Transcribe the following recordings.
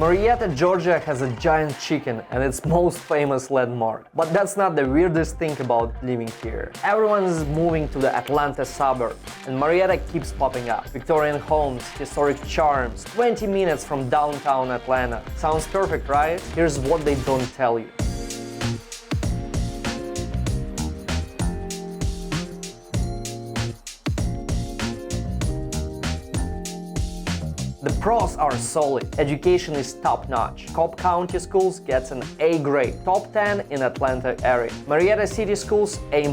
Marietta, Georgia has a giant chicken and its most famous landmark. But that's not the weirdest thing about living here. Everyone is moving to the Atlanta suburb, and Marietta keeps popping up. Victorian homes, historic charms, 20 minutes from downtown Atlanta. Sounds perfect, right? Here's what they don't tell you. The pros are solid. Education is top-notch. Cobb County Schools gets an A grade. Top 10 in Atlanta area. Marietta City Schools A-.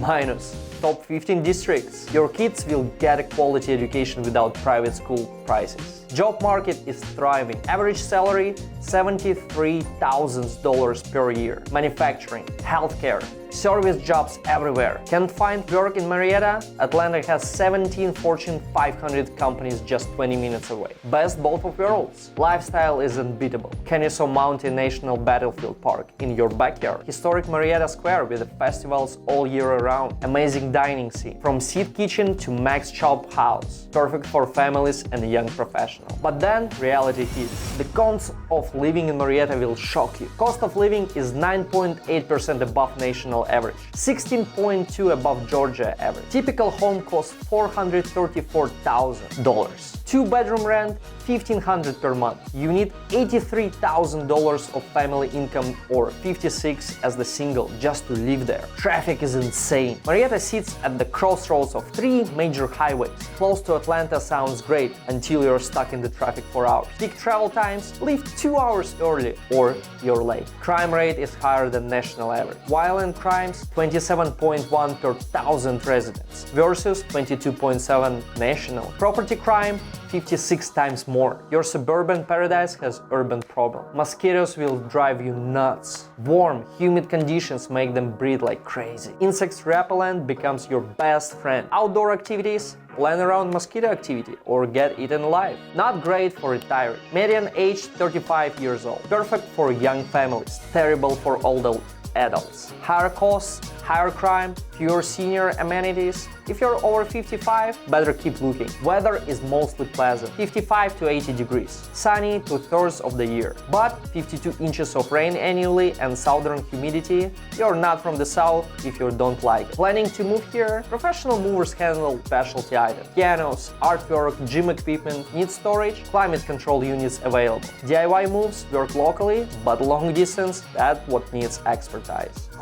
Top 15 districts. Your kids will get a quality education without private school prices. Job market is thriving. Average salary $73,000 per year. Manufacturing, healthcare, service jobs everywhere. Can't find work in Marietta? Atlanta has 17 Fortune 500 companies just 20 minutes away. Best both of worlds. Lifestyle is unbeatable. Kennesaw Mountain National Battlefield Park in your backyard. Historic Marietta Square with the festivals all year around. Amazing dining scene. From seat kitchen to Max Chop House. Perfect for families and young professionals. But then reality hits. The cons of living in Marietta will shock you. Cost of living is 9.8% above national average, 16.2% above Georgia average. Typical home costs $434,000. 2-bedroom rent, $1,500 per month. You need $83,000 of family income or $56,000 as the single just to live there. Traffic is insane. Marietta sits at the crossroads of 3 major highways. Close to Atlanta sounds great until you're stuck in the traffic for hours. Peak travel times, leave 2 hours early or you're late. Crime rate is higher than national average. Violent crimes, 27.1 per 1,000 residents versus 22.7 national. Property crime, 56 times more. Your suburban paradise has urban problem. Mosquitoes will drive you nuts. Warm, humid conditions make them breed like crazy. Insects repellent becomes your best friend. Outdoor activities, plan around mosquito activity or get eaten alive. Not great for retirees. Median age 35 years old. Perfect for young families. Terrible for older adults. Higher costs, higher crime, fewer senior amenities. If you're over 55, better keep looking. Weather is mostly pleasant, 55 to 80 degrees. Sunny 2/3 of the year, but 52 inches of rain annually and southern humidity. You're not from the south if you don't like it. Planning to move here? Professional movers handle specialty items. Pianos, artwork, gym equipment, need storage, climate control units available. DIY moves work locally, but long distance, that's what needs expertise.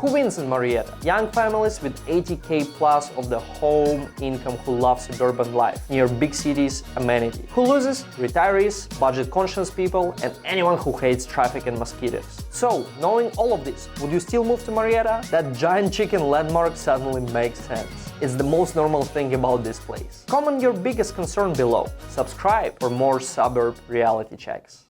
Who wins in Marietta? Young families with 80K plus of the home income who love suburban life, near big cities, amenity. Who loses? Retirees, budget-conscious people, and anyone who hates traffic and mosquitoes. So, knowing all of this, would you still move to Marietta? That giant chicken landmark suddenly makes sense. It's the most normal thing about this place. Comment your biggest concern below. Subscribe for more suburb reality checks.